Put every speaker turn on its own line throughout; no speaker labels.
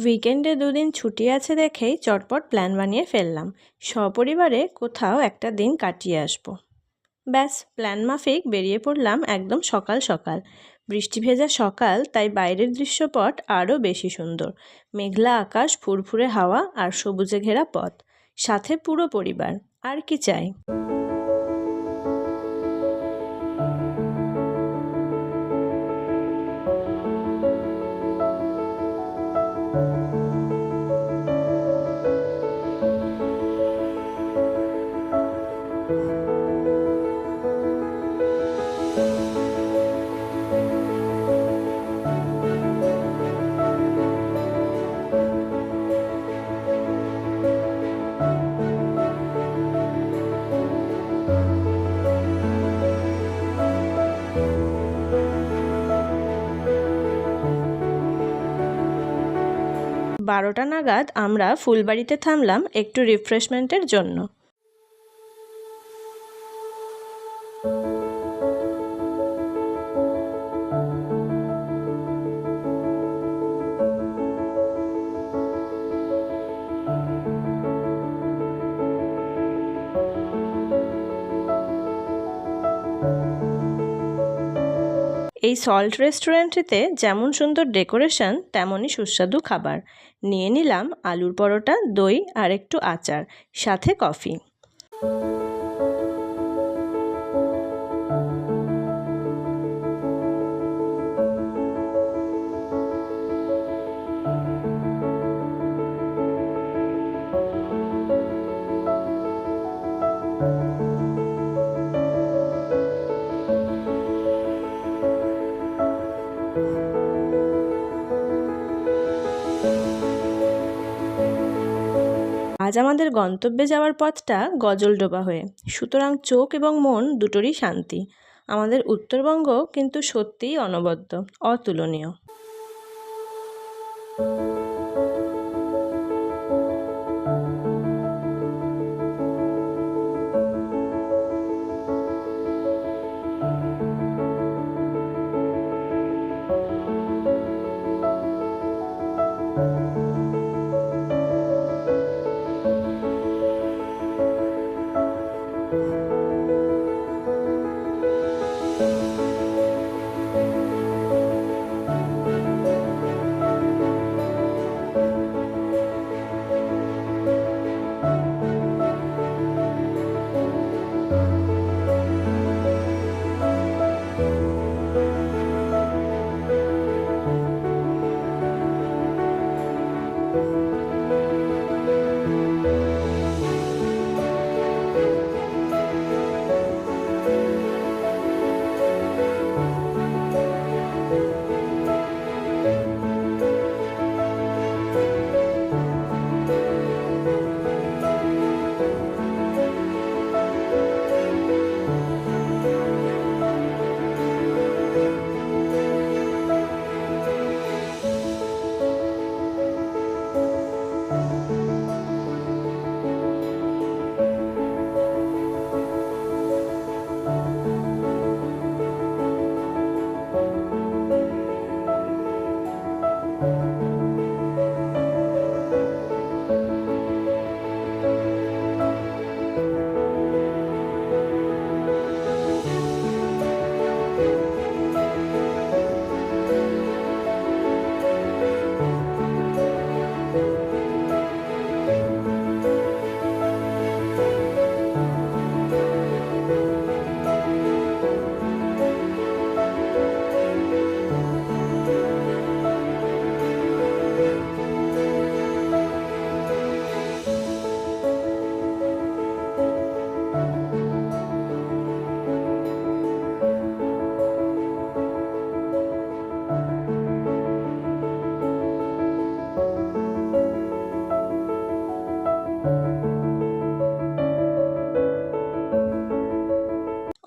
উইকেন্ডে দুদিন ছুটি আছে দেখেই চটপট প্ল্যান বানিয়ে ফেললাম, সপরিবারে কোথাও একটা দিন কাটিয়ে আসবো। ব্যাস, প্ল্যান মাফিক বেরিয়ে পড়লাম একদম সকাল সকাল। বৃষ্টি ভেজা সকাল, তাই বাইরের দৃশ্যপট আরও বেশি সুন্দর। মেঘলা আকাশ, ফুরফুরে হাওয়া আর সবুজে ঘেরা পথ, সাথে পুরো পরিবার। আর কি চাই। 12টা নাগাদ আমরা ফুলবাড়িতে থামলাম একটু রিফ্রেশমেন্টের জন্য। এই সল্ট রেস্টুরেন্টটিতে যেমন সুন্দর ডেকোরেশন, তেমনই সুস্বাদু খাবার। নিয়ে নিলাম আলুর পরোটা, দই আর একটু আচার, সাথে কফি। আজ আমাদের গন্তব্যে যাওয়ার পথটা গজলডোবা হয়ে, সুতরাং চোখ এবং মন দুটোরই শান্তি। আমাদের উত্তরবঙ্গ কিন্তু সত্যিই অনবদ্য, অতুলনীয়।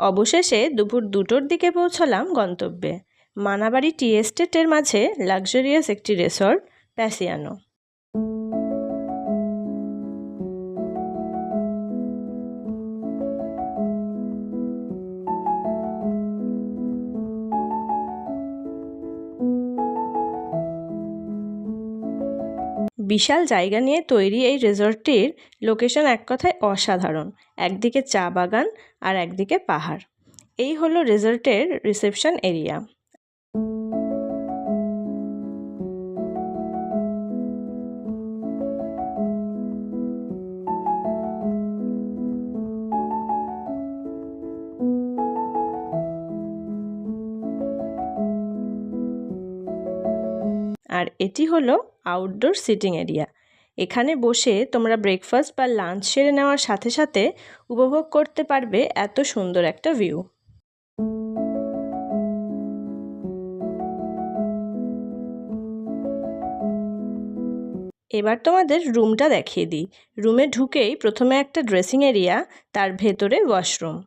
অবশেষে দুপুর 2টোর দিকে পৌঁছলাম গন্তব্যে, মানাবাড়ি টি এস্টেটের মাঝে লাক্সারিয়াস একটি রিসর্ট, প্যাসিয়ানো। বিশাল জায়গা নিয়ে তৈরি এই রিসর্টটির লোকেশন এক কথায় অসাধারণ। একদিকে চা বাগান আর একদিকে পাহাড়। এই হলো রিসর্টের রিসেপশন এরিয়া। আর এটি হলো আউটডোর সিটিং এরিয়া। এখানে বসে তোমরা ব্রেকফাস্ট বা লাঞ্চ সেরে নেওয়ার সাথে সাথে উপভোগ করতে পারবে এত সুন্দর একটা ভিউ। এবার তোমাদের রুমটা দেখিয়ে দিই। রুমে ঢুকেই প্রথমে একটা ড্রেসিং এরিয়া, তার ভেতরে ওয়াশরুম।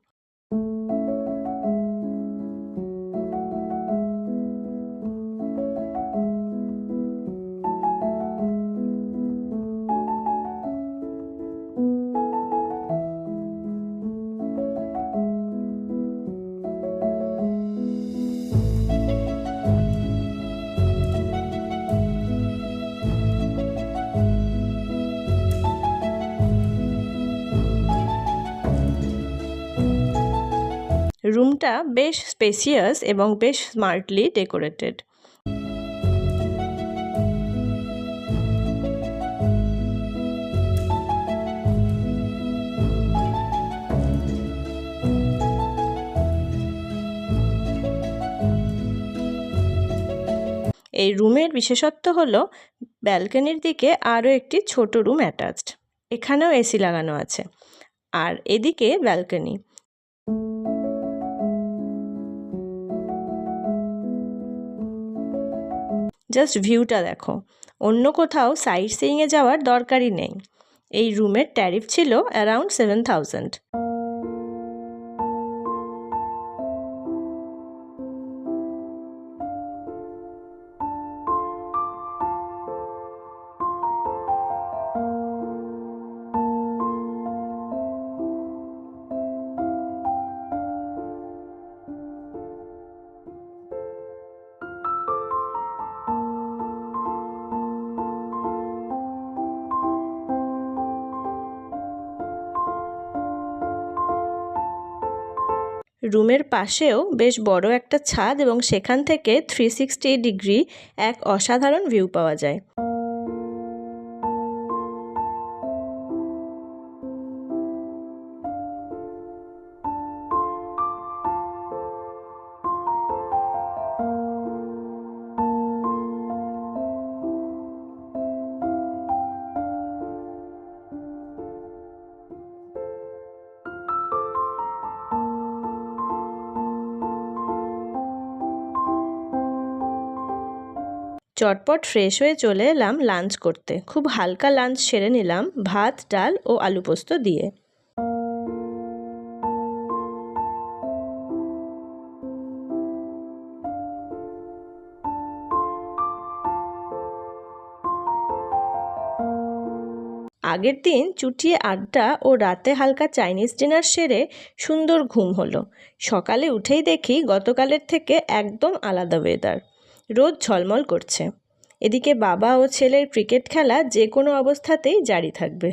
রুমটা বেশ স্পেসিয়াস এবং বেশ স্মার্টলি ডেকোরেটেড। এই রুমের বিশেষত্ব হলো ব্যালকনির দিকে আরও একটি ছোট রুম অ্যাটাচড। এখানেও এসি লাগানো আছে, আর এদিকে ব্যালকনি। জাস্ট ভিউটা দেখো, অন্য কোথাও সাইট সিইংয়ে যাওয়ার দরকারই নেই। এই রুমের ট্যারিফ ছিল অ্যারাউন্ড 7,000। রুমের পাশেও বেশ বড় একটা ছাদ এবং সেখান থেকে 360 ডিগ্রি এক অসাধারণ ভিউ পাওয়া যায়। চটপট ফ্রেশ হয়ে চলে এলাম লাঞ্চ করতে। খুব হালকা লাঞ্চ সেরে নিলাম ভাত, ডাল ও আলু পোস্ত দিয়ে। আগের দিন চুটিয়ে আড্ডা ও রাতে হালকা চাইনিজ ডিনার সেরে সুন্দর ঘুম হলো। সকালে উঠেই দেখি গতকালের থেকে একদম আলাদা ওয়েদার। রোদ ঝলমল করছে। এদিকে বাবা ও ছেলের ক্রিকেট খেলা যে কোনো অবস্থাতেই জারি থাকবে।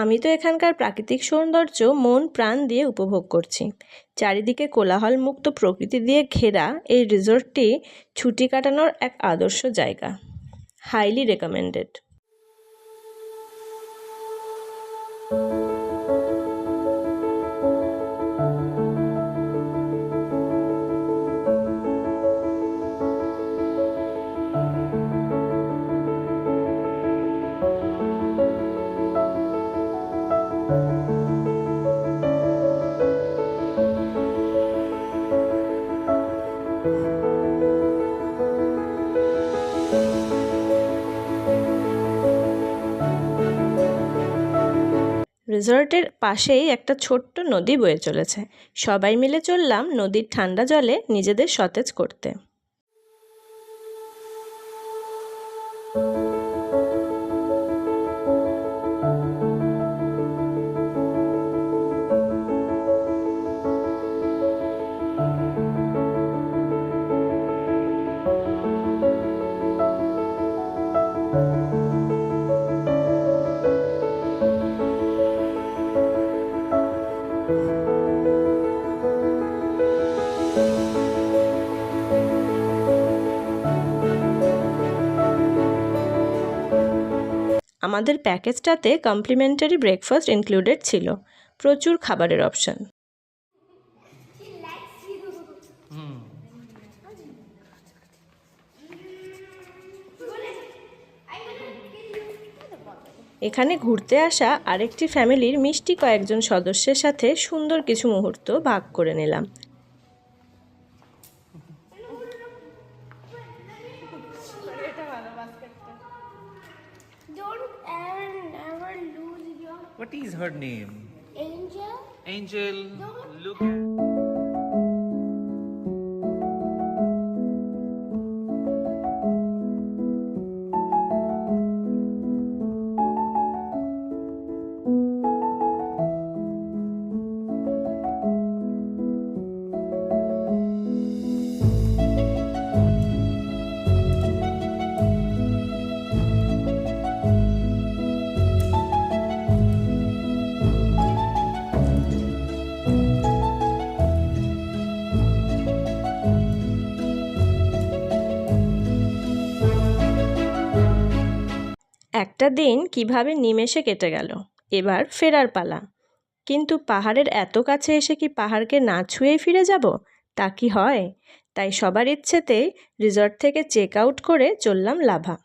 আমি তো এখানকার প্রাকৃতিক সৌন্দর্য মন প্রাণ দিয়ে উপভোগ করছি। চারিদিকে কোলাহলমুক্ত প্রকৃতি দিয়ে ঘেরা এই রিসর্টটি ছুটি কাটানোর এক আদর্শ জায়গা। Highly recommended. রিসর্টের পাশেই একটা ছোট্ট নদী বয়ে চলেছে। সবাই মিলে চললাম নদীর ঠান্ডা জলে নিজেদের সতেজ করতে। আমাদের প্যাকেজটাতে কমপ্লিমেন্টারি ব্রেকফাস্ট ইনক্লুডেড ছিল, প্রচুর খাবারের অপশান। এখানে ঘুরতে আসা আরেকটি ফ্যামিলির মিষ্টি কয়েকজন সদস্যের সাথে সুন্দর কিছু মুহূর্ত ভাগ করে নিলাম।
What is her name?
Angel.
Angel. Look.
একটা দিন কিভাবে নিমেষে কেটে গেল। এবার ফেরার পালা। কিন্তু পাহাড়ের এত কাছে এসে কি পাহাড়কে না ছুঁয়েই ফিরে যাব? তা কি হয়? তাই সবার ইচ্ছেতেই রিসর্ট থেকে চেক আউট করে চললাম লাভা।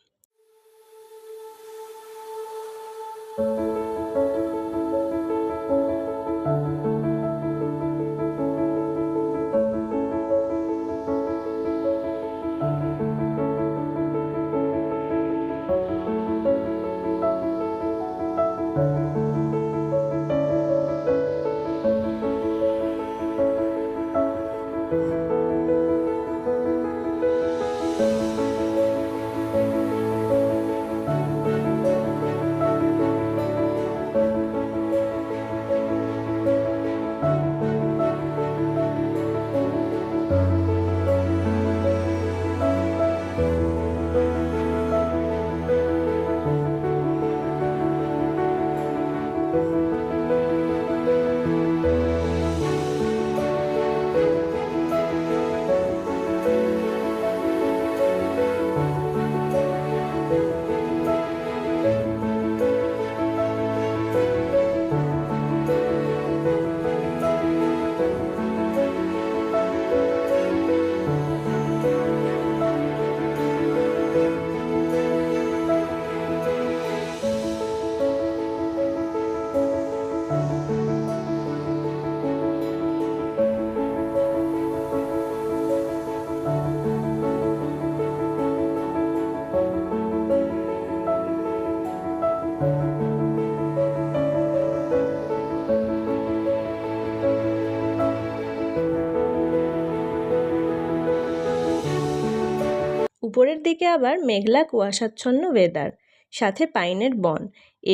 উপরের দিকে আবার মেঘলা কুয়াশাচ্ছন্ন ওয়েদার, সাথে পাইনের বন।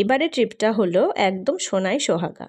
এবারে ট্রিপটা হলো একদম সোনাই সোহাগা।